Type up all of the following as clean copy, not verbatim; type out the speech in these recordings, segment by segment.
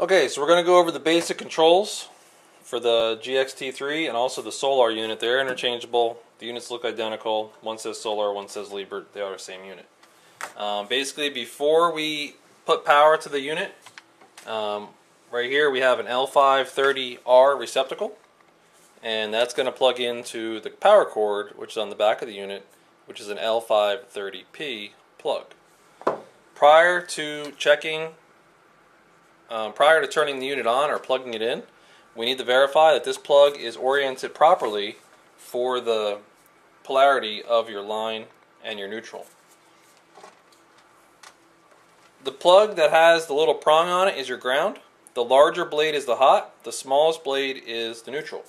Okay, so we're going to go over the basic controls for the Gxt3 and also the solar unit. They're interchangeable. The units look identical. One says solar, one says Liebert. They are the same unit. Basically, before we put power to the unit, right here we have an L530R receptacle, and that's going to plug into the power cord, which is on the back of the unit, which is an L530P plug. Prior to turning the unit on or plugging it in, we need to verify that this plug is oriented properly for the polarity of your line and your neutral. The plug that has the little prong on it is your ground. The larger blade is the hot. The smallest blade is the neutral.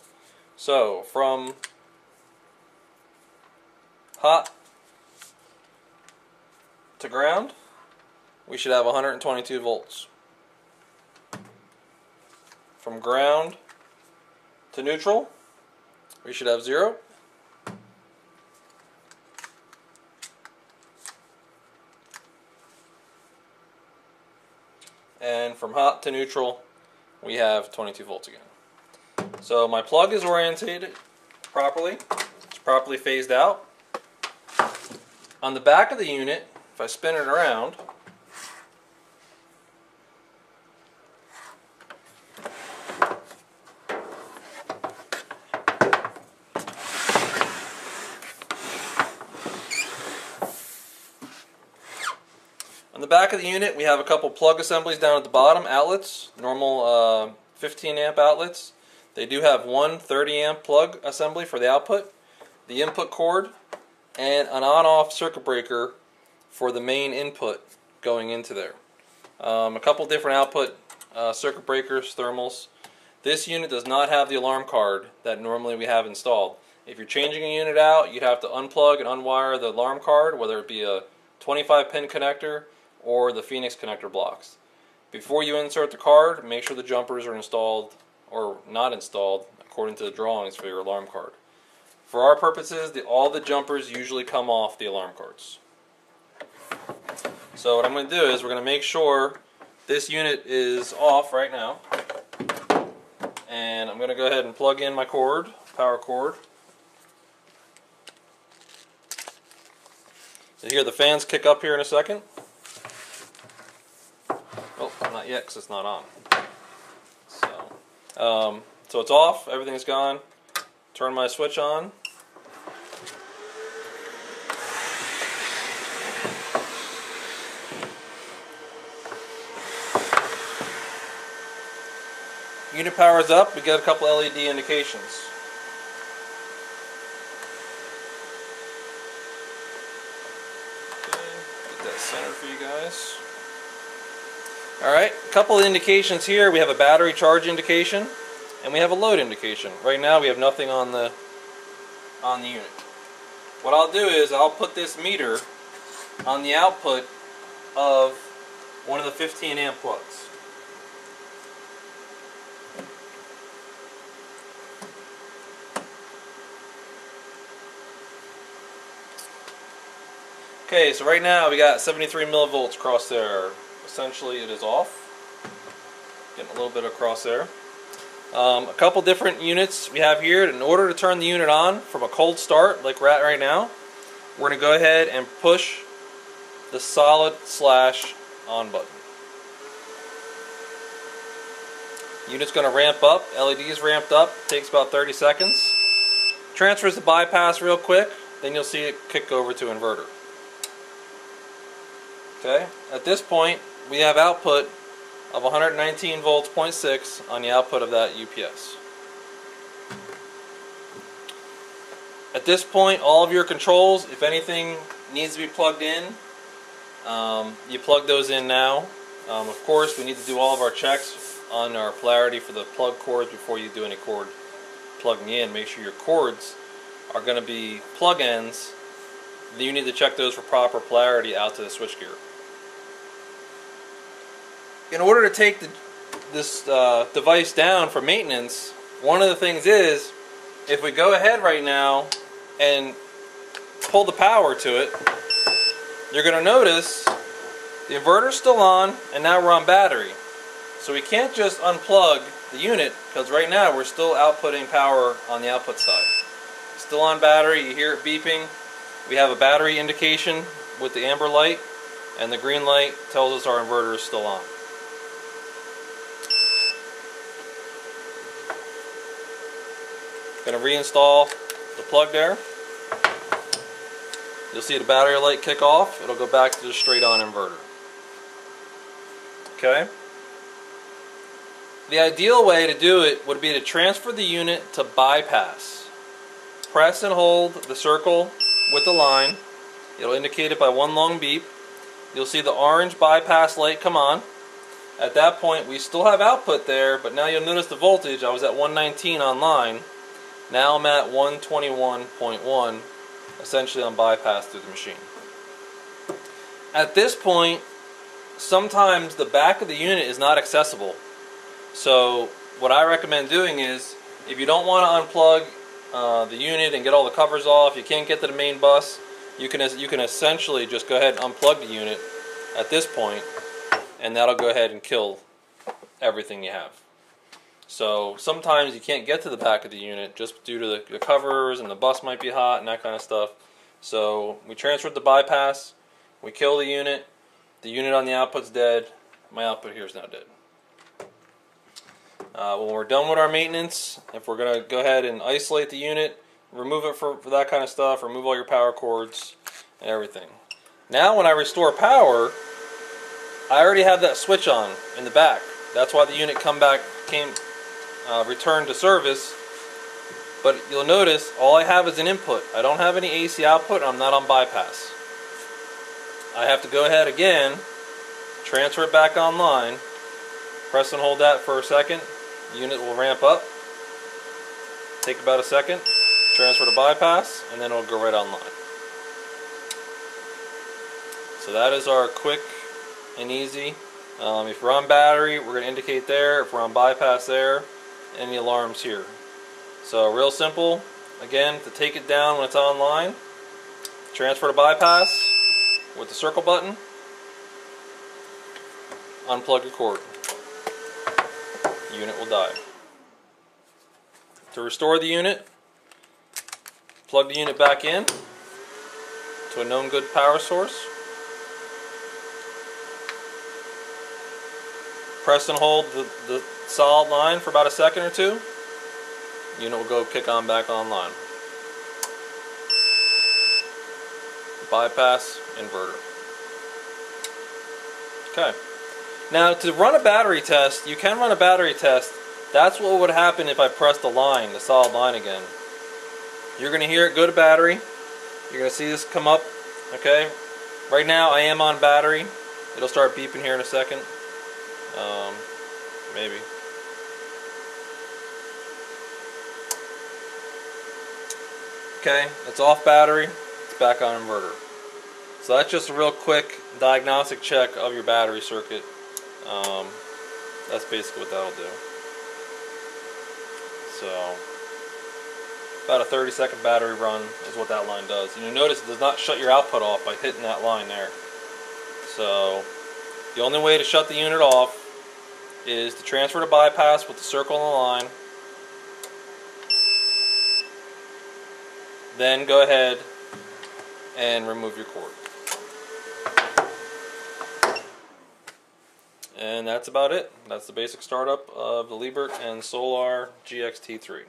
So from hot to ground, we should have 122 volts. From ground to neutral, we should have 0. And from hot to neutral, we have 22 volts again. So my plug is orientated properly. It's properly phased out. On the back of the unit, if I spin it around, on the back of the unit, we have a couple plug assemblies down at the bottom, outlets, normal 15 amp outlets. They do have one 30 amp plug assembly for the output, the input cord, and an on-off circuit breaker for the main input going into there. A couple different output circuit breakers, thermals. This unit does not have the alarm card that normally we have installed. If you're changing a unit out, you'd have to unplug and unwire the alarm card, whether it be a 25 pin connector or the Phoenix connector blocks. Before you insert the card, make sure the jumpers are installed or not installed according to the drawings for your alarm card. For our purposes, all the jumpers usually come off the alarm cards. So what I'm going to do is we're going to make sure this unit is off right now, and I'm going to go ahead and plug in my cord, power cord. You hear the fans kick up here in a second. Oh, not yet because it's not on. So it's off, everything's gone. Turn my switch on. Unit powers up, we get a couple LED indications. Okay, get that centered for you guys. Alright, a couple of indications here. We have a battery charge indication and we have a load indication. Right now we have nothing on the unit. What I'll do is I'll put this meter on the output of one of the 15 amp plugs. Okay, so right now we got 73 millivolts across there. Essentially it is off. Getting a little bit across there. A couple different units we have here. In order to turn the unit on from a cold start like we're at right now, we're going to go ahead and push the solid / on button. Unit's going to ramp up. LED is ramped up. Takes about 30 seconds. Transfers the bypass real quick. Then you'll see it kick over to inverter. Okay. At this point, we have output of 119 volts, 0.6 on the output of that UPS. At this point, all of your controls, if anything needs to be plugged in, you plug those in now. Of course, we need to do all of our checks on our polarity for the plug cords before you do any cord plugging in. Make sure your cords are going to be plug ends. Then you need to check those for proper polarity out to the switchgear. In order to take this device down for maintenance, one of the things is, if we go ahead right now and pull the power to it, you're going to notice the inverter's still on, and now we're on battery. So we can't just unplug the unit because right now we're still outputting power on the output side. Still on battery, you hear it beeping. We have a battery indication with the amber light, and the green light tells us our inverter is still on. Going to reinstall the plug there. You'll see the battery light kick off. It'll go back to the straight on inverter. Okay? The ideal way to do it would be to transfer the unit to bypass. Press and hold the circle with the line. It'll indicate it by one long beep. You'll see the orange bypass light come on. At that point we still have output there, but now you'll notice the voltage. I was at 119 on line. Now I'm at 121.1, essentially on bypass through the machine. At this point, sometimes the back of the unit is not accessible. So what I recommend doing is, if you don't want to unplug the unit and get all the covers off, you can't get to the main bus, you can essentially just go ahead and unplug the unit at this point, and that'll go ahead and kill everything you have. So sometimes you can't get to the back of the unit just due to the covers, and the bus might be hot and that kind of stuff. So we transferred the bypass, we kill the unit on the output's dead, my output here is now dead. When we're done with our maintenance, if we're going to go ahead and isolate the unit, remove it for that kind of stuff, remove all your power cords and everything. Now when I restore power, I already have that switch on in the back. That's why the unit returned to service. But you'll notice all I have is an input. I don't have any AC output, and I'm not on bypass. I have to go ahead again, transfer it back online, press and hold that for a second. The unit will ramp up, take about a second, transfer to bypass, and then it'll go right online. So that is our quick and easy. If we're on battery, we're going to indicate there. If we're on bypass there, any alarms here. So real simple. Again, to take it down when it's online, transfer to bypass with the circle button, unplug your cord. The unit will die. To restore the unit, plug the unit back in to a known good power source. Press and hold the solid line for about a second or two. The unit will go kick on back online. Bypass inverter. Okay. Now to run a battery test, you can run a battery test. That's what would happen if I pressed the line, the solid line again. You're going to hear it go to battery. You're going to see this come up. Okay. Right now I am on battery. It'll start beeping here in a second. Maybe. Okay, it's off battery, it's back on inverter. So that's just a real quick diagnostic check of your battery circuit. That's basically what that'll do. So, about a 30-second battery run is what that line does. And you notice it does not shut your output off by hitting that line there. So, the only way to shut the unit off is to transfer to bypass with the circle on the line. Then go ahead and remove your cord. And that's about it. That's the basic startup of the Liebert and Solar Gxt3.